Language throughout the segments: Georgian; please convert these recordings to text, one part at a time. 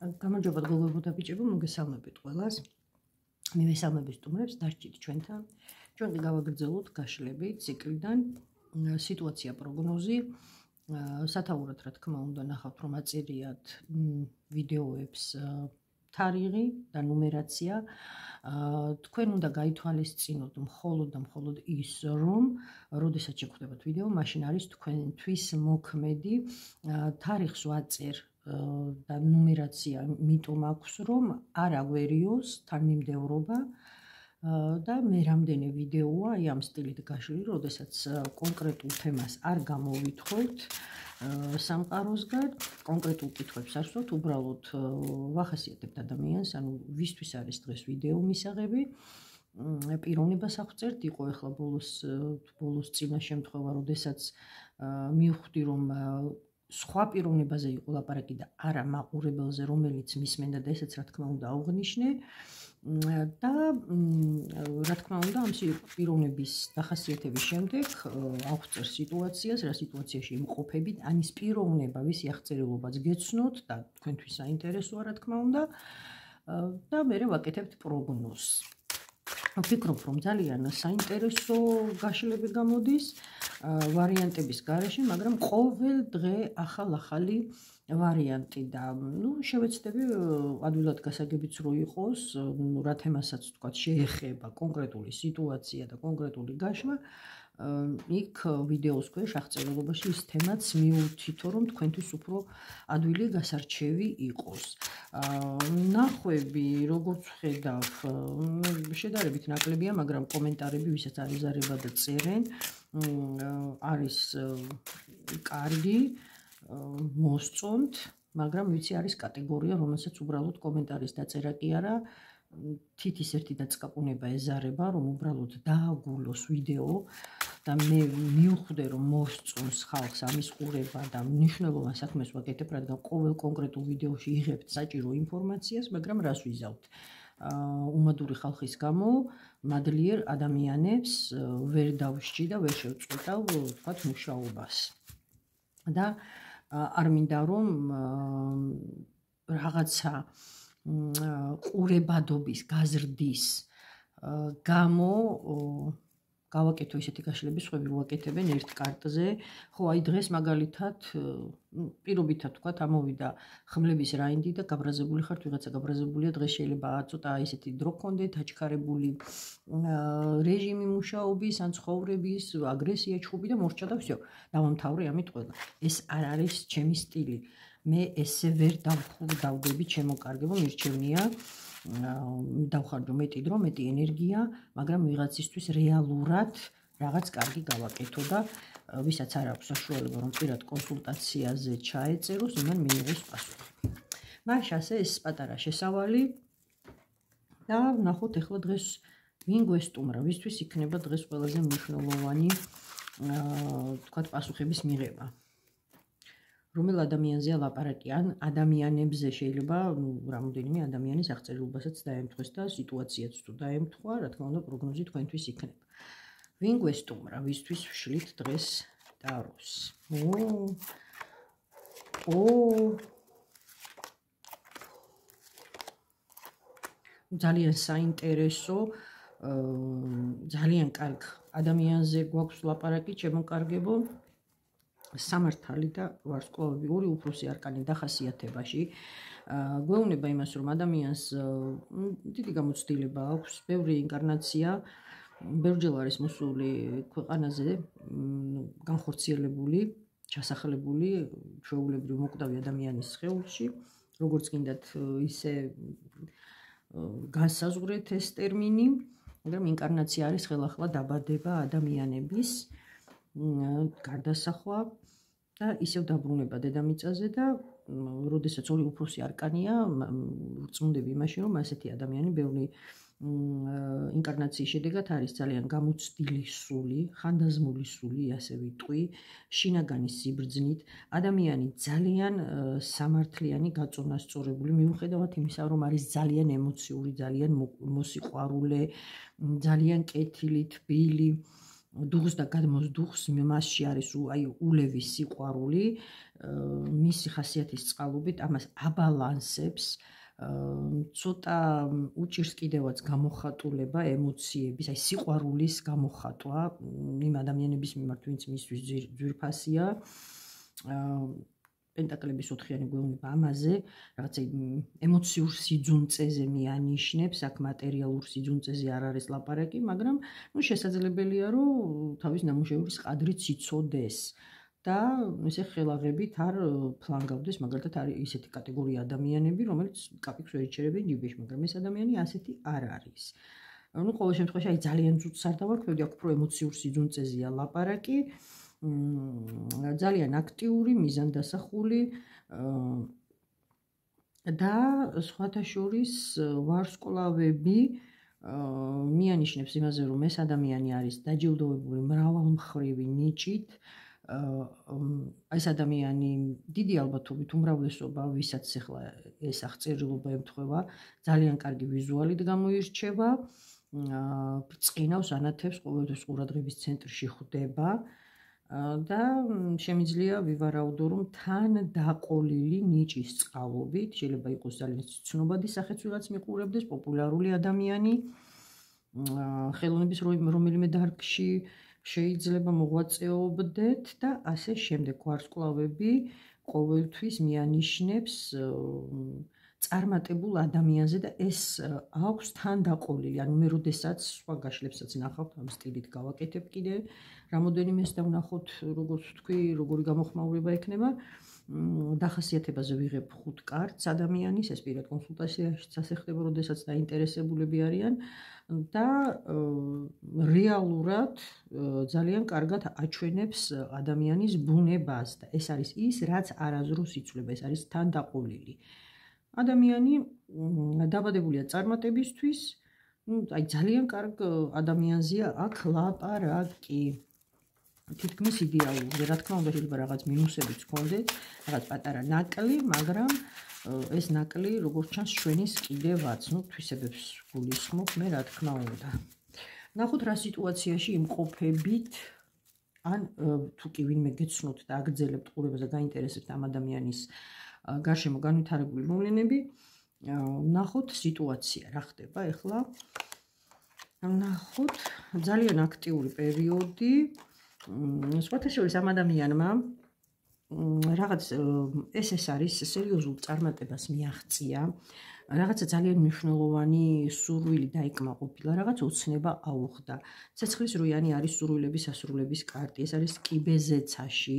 გამარჯობა გოგოებო და ბიჭებო, მოგესალმებით ყველას. მივესალმებით სტუმრებს, დასჭით ჩვენთან. ჩვენ კი გავაგრძელოთ გაშლებით ციკლიდან სიტუაცია პროგნოზი. სათაურად რა თქმა უნდა ნახავთ რომ აწერიათ ვიდეოებს თარიღი და ნუმერაცია. თქვენ უნდა გაითვალისწინოთ მხოლოდ და მხოლოდ ის რომ როდესაც შეგხვდებათ ვიდეო, მაშინ არის თქვენთვის მოქმედი თარიღს ვაწერ და ნუმერაცია მიტომ აქვს რომ არ აგვერიოს თანმიმდევრობა და მე რამდენი ვიდეოა აი ამ სტილით გაშლილი, როდესაც კონკრეტულ თემას არ გამოვითხოვთ სამყაროსგან, კონკრეტულ კითხვებს არ ვსვათ, უბრალოდ ვახასიათებთ ადამიანს, ანუ ვისთვის არის დღეს ვიდეო მისაღები, პიროვნებას აღწერთ, იყო ახლა ბოლოს წინა შემთხვევა, როდესაც მივხვდი რომ სხვა პიროვნებაზე იყო ლაპარაკი და არა მაყურებელზე, რომელიც მისმენდა და ესეც რა თქმა უნდა აუღნიშნე და რა თქმა უნდა ამ პიროვნების დახასიათების შემდეგ აღწერ სიტუაციას, რა სიტუაციაში იმყოფებით, ანის პიროვნება, ვისი აღწერილობაც გეცნოთ და თქვენთვის საინტერესოა რა თქმა უნდა და მე ვაკეთებთ პროგნოზს. ვფიქრობ რომ ძალიან საინტერესო გაშლები გამოდის ვარიანტების გარეშე, მაგრამ ყოველ დღე ახალი ვარიანტი და შევეცდები ადვილად გასაგებიც რო იყოს, რა თემასაც თქვა შეეხება კონკრეტული სიტუაცია და კონკრეტული გაშლა, იქ ვიდეოს ქვეშ აღწერილობაში ის თემაც მივუთითო რომ თქვენთვის უფრო ადვილი გასარჩევი იყოს. ნახვები, როგორც ვხედავ, შედარებით ნაკლებია, მაგრამ კომენტარები, ვისაც არ იზარება და წერენ, არის კარგი, მოსწონთ, მაგრამ ვიცი არის კატეგორია, რომელსაც უბრალოდ კომენტარის დაწერა კი არა, თითის ერთი დაწყაპუნება ეზარება, რომ უბრალოდ დააგულოს ვიდეო და მე მივხვდე რომ მოსწონს ხალხს ამის ყურება და მნიშვნელოვან საქმეს ვაკეთებ, რადგან ყოველ კონკრეტულ ვიდეოში იღებთ საჭირო ინფორმაციას, მაგრამ რას ვიზავთ? უმადური ხალხის გამო მადლიერ ადამიანებს ვერ დავსჭი და ვერ შევწყვეტავ თქვათ მუშაობას. და არ მინდა რომ რაღაცა ყურებადობის გაზრდის გამო გავაკეთო ესეთი გაშლები, სხვები რო ვაკეთებენ ერთ კარტზე, ხო აი დღეს მაგალითად პირობითად თქვათ ამოვიდა ხმლების რაინდი და გაბრაზებული ხართ, ვიღაცა გაბრაზებულია, დღეს შეიძლება ცოტა ესეთი დრო გქონდეთ, აჩქარებული რეჟიმი მუშაობის, ან ცხოვრების, აგრესია, ჩხუბი და მორჩა და всё. დავამთავრე ამით ყველა. ეს არ არის ჩემი სტილი. მე ესე ვერ დავდები, ჩემო კარგებო, მირჩევნია დავხარჯო მეტი დრო, მეტი ენერგია, მაგრამ ვიღაცისთვის რეალურად რაღაც კარგი გავაკეთო და ვისაც არ აქვს საშუალება რომ პირად კონსულტაციაზე ჩაეწეროს, იმან მიიღოს პასუხი. მაშასე ეს პატარა შესავალი და ნახოთ ახლა დღეს ვინ გვესტუმრა, ვისთვის იქნება დღეს ყველაზე მნიშვნელოვანი თქვათ პასუხების მიღება. რომელ ადამიანზეა ლაპარაკი, ან ადამიანებზე შეიძლება რამოდენიმე ადამიანის აღწერილობასაც დაემთხვეს და სიტუაციაც თუ დაემთხვა, რა თქმა უნდა პროგნოზი თქვენთვის იქნება. ვინ გვესტუმრა, ვისთვის ვშლით დღეს ტაროს? ძალიან საინტერესო, ძალიან კარგ ადამიანზე გვაქვს ლაპარაკი, ჩემო კარგებო. სამართალი და ვარსკვლავები, ორი უფროსი არკანი დახასიათებაში გვეუბნება იმას, რომ ადამიანს დიდი გამოცდილება აქვს, ბევრი ინკარნაცია, ბევრჯერ არის მოსული ქვეყანაზე განხორციელებული, ჩასახლებული ჩვეულებრივ მოკვდავი ადამიანის სხეულში, როგორც გინდათ ისე განსაზღვრეთ ეს ტერმინი, მაგრამ ინკარნაცია არის ხელახლა დაბადება ადამიანების გარდასახვა და ისევ დაბრუნება დედამიწაზე და როდესაც ორი უფროსი არკანია, ვწმუნდები იმაში, რომ ასეთი ადამიანი ბევრი ინკარნაციის შედეგად არის ძალიან გამოცდილი სული, ხანდაზმული სული, ასე ვიტყვი, შინაგანი სიბრძნით, ადამიანი ძალიან სამართლიანი, გაწონასწორებული, მიუხედავად იმისა, რომ არის ძალიან ემოციური, ძალიან მოსიყვარულე, ძალიან კეთილი, თბილი, დუღს და გადმოს დუღს მასში არის აი ულევის სიყვარული მისი ხასიათის წყალობით ამას აბალანსებს, ცოტა უჭირს კიდევაც გამოხატულება ემოციების, აი სიყვარულის გამოხატვა იმ ადამიანების მიმართ, ვინც მისთვის ძვირფასია. პენტაკლების 4-იანი გვევნება ამაზე, რაღაცა ემოციურ სიძუნწეზე მიანიშნებს, აქ მატერიალურ სიძუნწეზე არ არის ლაპარაკი, მაგრამ შესაძლებელია, რომ თავის ნამუშევრის ყადრიც იცოდეს და ესე ხელაღებით არ ფლანგავდეს, მაგალითად არის ისეთი კატეგორია ადამიანები, რომელიც კაპიკს ვერ იჩერებენ ჯიბეში, მაგრამ ეს ადამიანი ასეთი არ არის. ყოველ შემთხვევაში აი ძალიან ძუძს არ დავარქვევდი, აქ უფრო ემოციურ სიძუნწეზეა ლაპარაკი. ძალიან აქტიური, მიზანდასახული და სხვათა შორის ვარსკვლავები მიანიშნებს იმაზე, რომ ეს ადამიანი არის დაჯილდოვებული მრავალმხრივი ნიჭით. ეს ადამიანი დიდი ალბათობით უმრავლესობა, ვისაც ახლა ეს აღწერილობა ემთხვევა, ძალიან კარგი ვიზუალით გამოირჩევა, ბრწყინავს, ანათებს, ყოველთვის ყურადღების ცენტრში ხვდება. და შემიძლია ვივარაუდო, რომ თან დაყოლილი ნიჭის წყალობით, შეიძლება იყოს ძალიან ცნობადი სახეც ვიღაც მიყურებდეს, პოპულარული ადამიანი, ხელოვნების რომელიმე დარგში შეიძლება მოღვაწეობდეთ და ასე შემდეგ. ვარსკვლავები ყოველთვის მიანიშნებს წარმატებულ ადამიანზე და ეს აქვს თან დაყოლილი, ანუ მე როდესაც სხვა გაშლებსაც ნახავთ, ამ სტილით გავაკეთებ კიდე რამოდენიმეს და ვნახოთ, როგორც ვთქვი, როგორი გამოხმაურება ექნება. დახასიათებაზე ვიღებ 5 კარტს ადამიანის, ეს პირად კონსულტაციაშიც ასე ხდება, როდესაც დაინტერესებულები არიან და რეალურად ძალიან კარგად აჩვენებს ადამიანის ბუნებას და ეს არის ის, რაც არაზრუს იცვლება, ეს არის თან დაყოლილი. ადამიანი დაბადებულია წარმატებისთვის, აი ძალიან კარგ ადამიანზეა აქ ლაპარაკი. თითქმის იდეალური, რა თქმა უნდა, შეიძლება რაღაც მინუსებიც ჰქონდეს, რაღაც პატარა ნაკლი, მაგრამ ეს ნაკლი, როგორც ჩანს, ჩვენის კიდევაც, თვისებებს გულისხმობ მე, რა თქმა უნდა. ნახოთ, რა სიტუაციაში იმყოფებით, ან თუ კი ვინმე გეცნოთ და აგრძელებთ ყურებაზე, გაინტერესებთ ამ ადამიანის გარშემო განვითარებული მოვლენები, ნახოთ სიტუაცია, რა ხდება ახლა. ნახოთ, ძალიან აქტიური პერიოდი. სხვათა შორის ამ ადამიანმა რაღაც ეს არის სერიოზულ წარმატებას მიაღწია, რაღაცა ძალიან მნიშვნელოვანი სურვილი დაიკმაყოფილა, რაღაც ოცნება აუხდა. ცეცხლისროიანი არის სურვილების ასრულების კარტი, ეს არის კიბეზეცაში,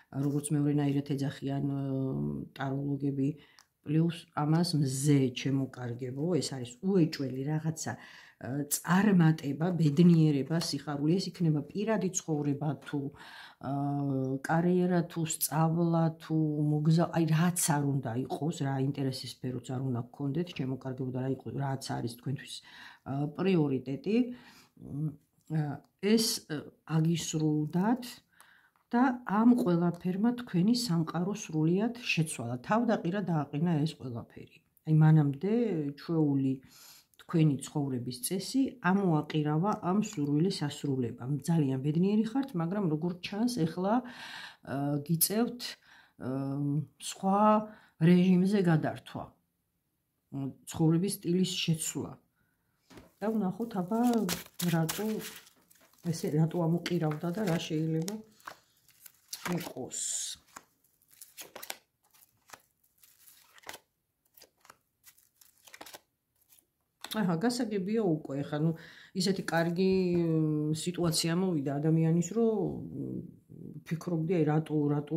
როგორც მეორენაირად ეძახიან ტაროლოგები, პლუს ამას მზე ჩემოკარგებო, ეს არის უეჭველი რაღაცა წარმატება, ბედნიერება, სიხარული, ეს იქნება პირადი ცხოვრება თუ კარიერა თუ სწავლა თუ მოგზაურობა, აი რაც არ უნდა იყოს, რა ინტერესის სფეროც არ უნდა გქონდეთ, ჩემოკარგებო და რაც არის თქვენთვის პრიორიტეტი, ეს აგისრულდათ და ამ ყველაფერმა თქვენი სამყარო სრულიად შეცვალა. თავდაყირა დააყენა ეს ყველაფერი. აი მანამდე ჩვეული თქვენი ცხოვრების წესი ამოაყირავა ამ სურვილის ასრულებამ. ძალიან ბედნიერი ხართ, მაგრამ როგორც ჩანს, ეხლა გიწევთ სხვა რეჟიმზე გადართვა. ცხოვრების სტილის შეცვლა. და ვნახოთ, აბა რატო ამოყირავდა და რა შეიძლება იყოს. აჰა, გასაგებია უკვე, ახლა ისეთი კარგი სიტუაცია მოვიდა ადამიანის, რომ ფიქრობდი, აი რატო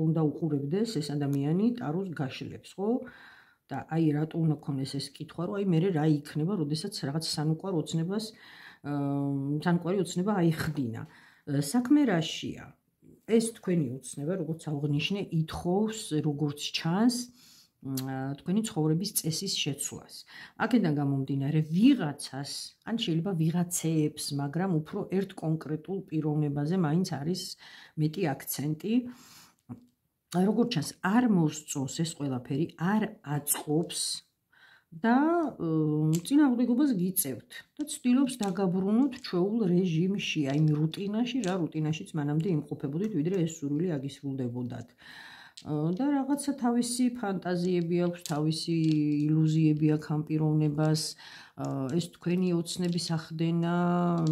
უნდა უყურებდეს ეს ადამიანი ტაროს გაშლებს, ხო? და აი რატო უნდა ქონდეს ეს კითხვა, რომ აი მე რა იქნება, როდესაც რაღაც სანუკვარ ოცნება აიხდინა. საქმე რაშია? ეს თქვენი ოცნება, როგორც აღნიშნე, ითხოვს, როგორც ჩანს, თქვენი ცხოვრების წესის შეცვლას. აქედან გამომდინარე, ვიღაცას, ან შეიძლება ვიღაცეებს, მაგრამ უფრო ერთ კონკრეტულ პიროვნებაზე მაინც არის მეტი აქცენტი. როგორც ჩანს, არ მოსწონს ეს ყველაფერი, არ აწყობს და წინააღმდეგობას გიწევთ და ცდილობს დაგაბრუნოთ ჩვეულ რეჟიმში, აი რუტინაში, რა რუტინაშიც მანამდე იმყოფებოდით, ვიდრე ეს სურვილი აგისრულდებოდათ. და რაღაცა თავისი ფანტაზიები აქვს, თავისი ილუზიები აქვს ამ პიროვნებას. ეს თქვენი ოცნების ახდენა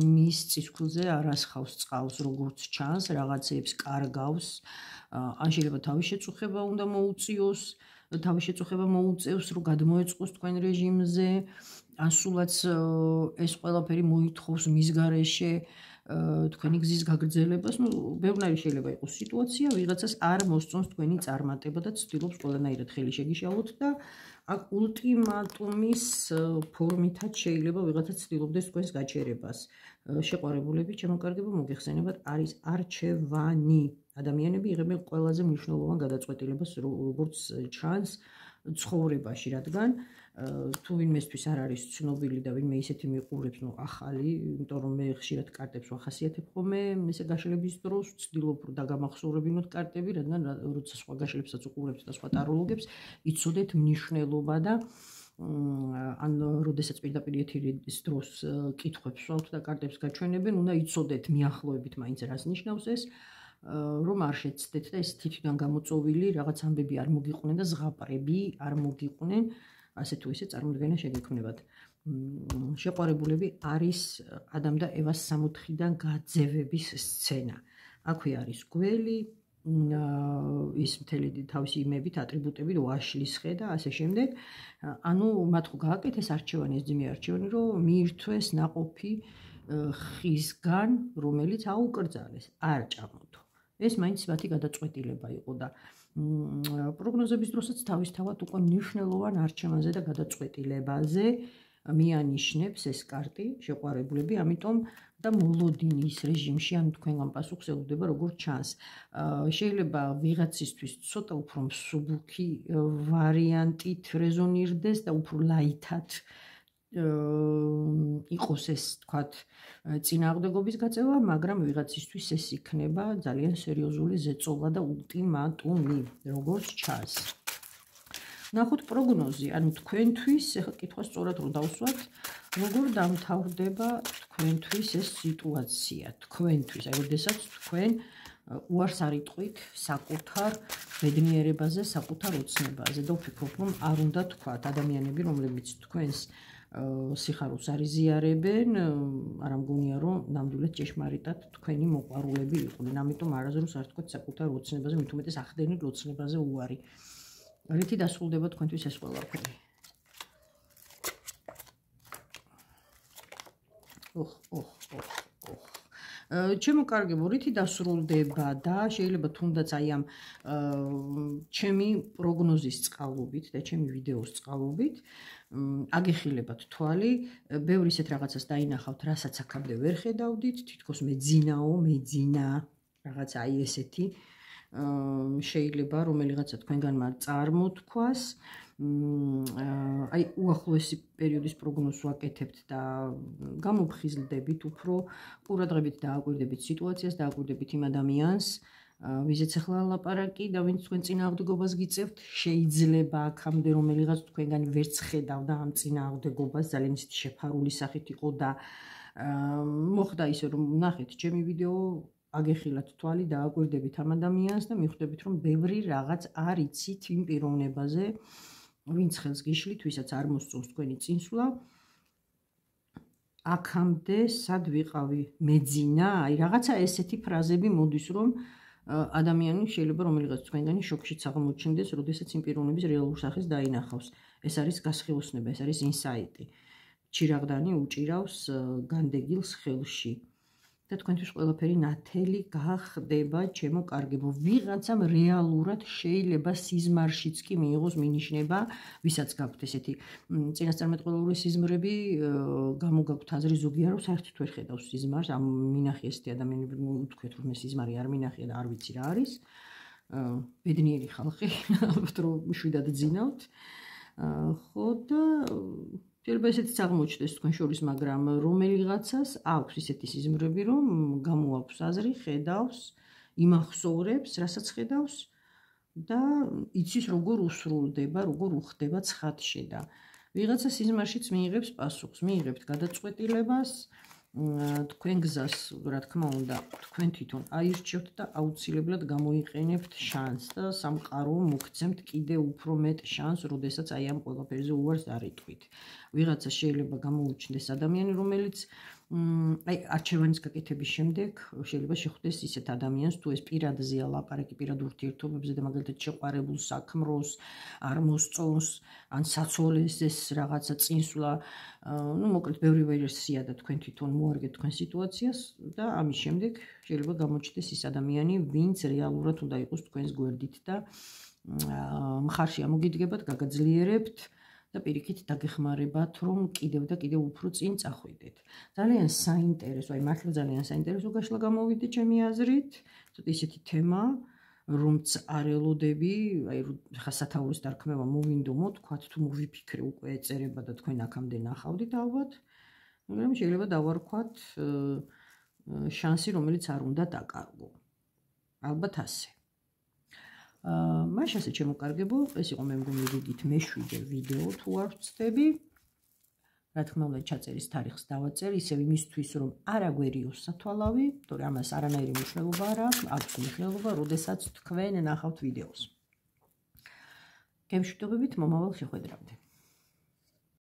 მის წისქვილზე არასხავს წყავს, როგორც ჩანს, რაღაცეებს კარგავს. ან შეიძლება თავის შეწუხება უნდა მოუწიოს, თავის შეწუხება მოუწევს, რომ გადმოეწყოს თქვენ რეჟიმზე, ან სულაც ეს ყველაფერი მოითხოვს მის გარეშე თქვენი გზის გაგრძელებას. ბევრნაირი შეიძლება იყოს სიტუაცია, ვიღაცას არ მოსწონს თქვენი წარმატება და ცდილობს ყველანაირად ხელი შეგიშალოთ და აქ ულტიმატუმის ფორმითაც შეიძლება ვიღაცა ცდილობდეს თქვენს გაჩერებას. შეყვარებულები, ჩემოკარგებო, მოგეხსენებათ, არის არჩევანი. ადამიანები იღებენ ყველაზე მნიშვნელოვან გადაწყვეტილებას, როგორც ჩანს ცხოვრებაში, რადგან თუ ვინმესთვის არ არის ცნობილი და ვინმე ისეთი მიყურებს, ახალი, იმიტომ რომ მე ხშირად კარტებს ვახასიათებ ხოლმე, ესე გაშლების დროს ვცდილობ რომ დაგამახსოვრებინოთ კარტები, რადგან როცა სხვა გაშლებსაც უყურებთ და სხვა ტაროლოგებს, იცოდეთ მნიშვნელობა და ან როდესაც პირდაპირ ეთირის დროს კითხვებს ვსვავთ და კარტებს გაჩვენებენ, უნდა იცოდეთ მიახლოებით მაინც რას ნიშნავს ეს, რომ არ შეცდეთ და ეს თითიდან გამოწოვილი რაღაც ამბები არ მოგიყვნენ და ზღაპრები არ მოგიყვნენ, ასე თუ ისე წარმოდგენა შეგექმნებათ. შეყვარებულები არის ადამ და ევას 64-დან გაძევების სცენა. აქვე არის გველი, ის მთელი თავისი იმებით, ატრიბუტებით, ვაშლის ხე და ასე შემდეგ. ანუ მათ ხო გააკეთეს არჩევანი, ეს ძიმე არჩევანი, რომ მიირთვეს ნაყოფი ხისგან, რომელიც აუკრძალეს, არ ჭამოთო. ეს მაინც მათი გადაწყვეტილება იყო და პროგნოზების დროსაც თავისთავად უკვე მნიშვნელოვან არჩევანზე და გადაწყვეტილებაზე მიანიშნებს ეს კარტი შეყვარებულები, ამიტომ და მოლოდინის რეჟიმში, ანუ თქვენგან პასუხს ელოდება როგორც ჩანს. შეიძლება ვიღაცისთვის ცოტა უფრო მსუბუქი ვარიანტით რეზონირდეს და უფრო ლაითად იყოს ეს, თქვათ, წინააღმდეგობის გაწევა, მაგრამ ვიღაცისთვის ეს იქნება ძალიან სერიოზული ზეწოლა და ულტიმატუმი, როგორც ჩანს. ნახოთ პროგნოზი, ანუ თქვენთვის, ეხლა კითხვა სწორად რომ დავსვათ, როგორ დამთავრდება თქვენთვის ეს სიტუაცია, თქვენთვის, აი როდესაც თქვენ უარს არ იტყვით საკუთარ ბედნიერებაზე, საკუთარ ოცნებაზე და ვფიქრობ, რომ არ უნდა თქვათ ადამიანები, რომლებიც თქვენს სიხარულს არ იზიარებენ, არ ამგონია რომ ნამდვილად ჭეშმარიტად თქვენი მოყვარულები იყვნენ, ამიტომ არასდროს არ თქვათ საკუთარ ოცნებაზე, მით უმეტეს ახდენით ოცნებაზე უარი. რითი დასრულდება თქვენთვის ეს ყველაფერი? ჩემოკარგებო, რითი დასრულდება და შეიძლება თუნდაც აი ამ ჩემი პროგნოზის წყალობით და ჩემი ვიდეოს წყალობით აგეხილებათ თვალი, ბევრი ისეთ რაღაცას დაინახავთ, რასაც აქამდე ვერ ხედავდით, თითქოს მეძინა რაღაცა აი ესეთი შეიძლება რომელიღაცა თქვენგანმა წარმოთქვას. აი უახლოესი პერიოდის პროგნოზს ვაკეთებთ და გამოფხიზლდებით უფრო, ყურადღებით დააკვირდებით სიტუაციას, დააკვირდებით იმ ადამიანს, ვიზეც ახლა ლაპარაკი და ვინც თქვენ წინააღმდეგობას გიწევთ, შეიძლება აქამდე რომელიღაც თქვენგანი ვერც ხედავდა ამ წინააღმდეგობას, ძალიან ისეთი შეფარული სახით იყო და მოხდა ისე რომ ნახეთ ჩემი ვიდეო, აგეხილათ თვალი, დააკვირდებით ამ ადამიანს და მიხვდებით რომ ბევრი რაღაც არ იცით იმ პიროვნებაზე, ვინც ხელს გიშლით, ვისაც არ მოსწონს თქვენი წინსვლა. აქამდე სად ვიყავი? მეძინა, აი რაღაცა ესეთი ფრაზები მოდის, რომ ადამიანი შეიძლება რომელიღაც თქვენგანი შოქშიც აღმოჩნდეს, როდესაც იმ პიროვნების რეალურ სახეს დაინახავს. ეს არის გასხიოსნება, ეს არის ინსაიტი. ჩირაღდანი უჭირავს განდეგილს ხელში. და თქვენთვის ყველაფერი ნათელი გახდება, ჩემო კარგებო. ვიღაცამ რეალურად შეიძლება სიზმარშიც კი მიიღოს მინიშნება, ვისაც გაქვთ ესეთი წინასწარმეტყველური სიზმრები, გამოგაქვთ აზრი ზოგია, რომ საერთოდ ვერ ხედავს სიზმარს, ამ მინახე ესეთი ადამიანები უთქვეთ, რომ სიზმარი არ მინახია და არ ვიცი რა არის. ბედნიერი ხალხი, ალბათ რომ შვიდად ძინავთ. ხო და შეიძლება ესეთიც აღმოჩნდეს თქვენ შორის, მაგრამ რომელიღაცას აქვს ისეთი სიზმრები, რომ გამოაქვს აზრი, ხედავს, იმახსოვრებს, რასაც ხედავს და იცის როგორ უსრულდება, როგორ უხდება ცხადში და ვიღაცა სიზმარშიც მიიღებს პასუხს, მიიღებთ გადაწყვეტილებას, თქვენ გზას, რა თქმა უნდა, თქვენ თვითონ აირჩევთ და აუცილებლად გამოიყენებთ შანსს და სამყარო მოგცემთ კიდე უფრო მეტ შანსს, როდესაც აი ამ ყველაფერზე უარს არ იტყვით. ვიღაცა შეიძლება გამოუჩნდეს ადამიანი, რომელიც აი არჩევანის გაკეთების შემდეგ შეიძლება შეხვდეს ისეთ ადამიანს, თუ ეს პირადზეა ლაპარაკი პირად ურთიერთობებზე და მაგალითად შეყვარებულ საქმროს არ მოსწონს, ან საცოლეს ეს რაღაცა წინსვლა, ну, მოკლედ ბევრი ვერსია და თქვენ თვითონ მოარგეთ თქვენ სიტუაციას და ამის შემდეგ შეიძლება გამოჩნდეს ის ადამიანი, ვინც რეალურად უნდა იყოს თქვენს გვერდით და მხარში ამოგიდგებათ, გაგაძლიერებთ და პირიქით დაგეხმარებათ, რომ კიდევ და კიდევ უფრო წინ წახვიდეთ. ძალიან საინტერესო, აი მართლა ძალიან საინტერესო გაშლა გამოვიდა ჩემი აზრით, ცოტა ისეთი თემა, რომც არ ელოდები, აი ხა სათაურის დარქმევა მოვინდომო, თქვათ თუ მოვიფიქრე უკვე ეწერება და თქვენ აქამდე ნახავდით ალბათ, მაგრამ შეიძლება დავარქვათ შანსი, რომელიც არ უნდა დაკარგო. ალბათ ასე. მაშ ასე შემოკარგებო, ეს იყო მე მგონი რიგით მე-7 ვიდეო თუ არ ვცდები. რა თქმა უნდა, ჩაწერის თარიღს დავაწერ, ისევ იმისთვის, რომ არ აგვერიოს სათვალავი, თორე ამას არანაირი მნიშვნელობა არ აქვს მნიშვნელობა, როდესაც თქვენ ნახავთ ვიდეოს. გემშვიდობებით მომავალ შეხვედრამდე.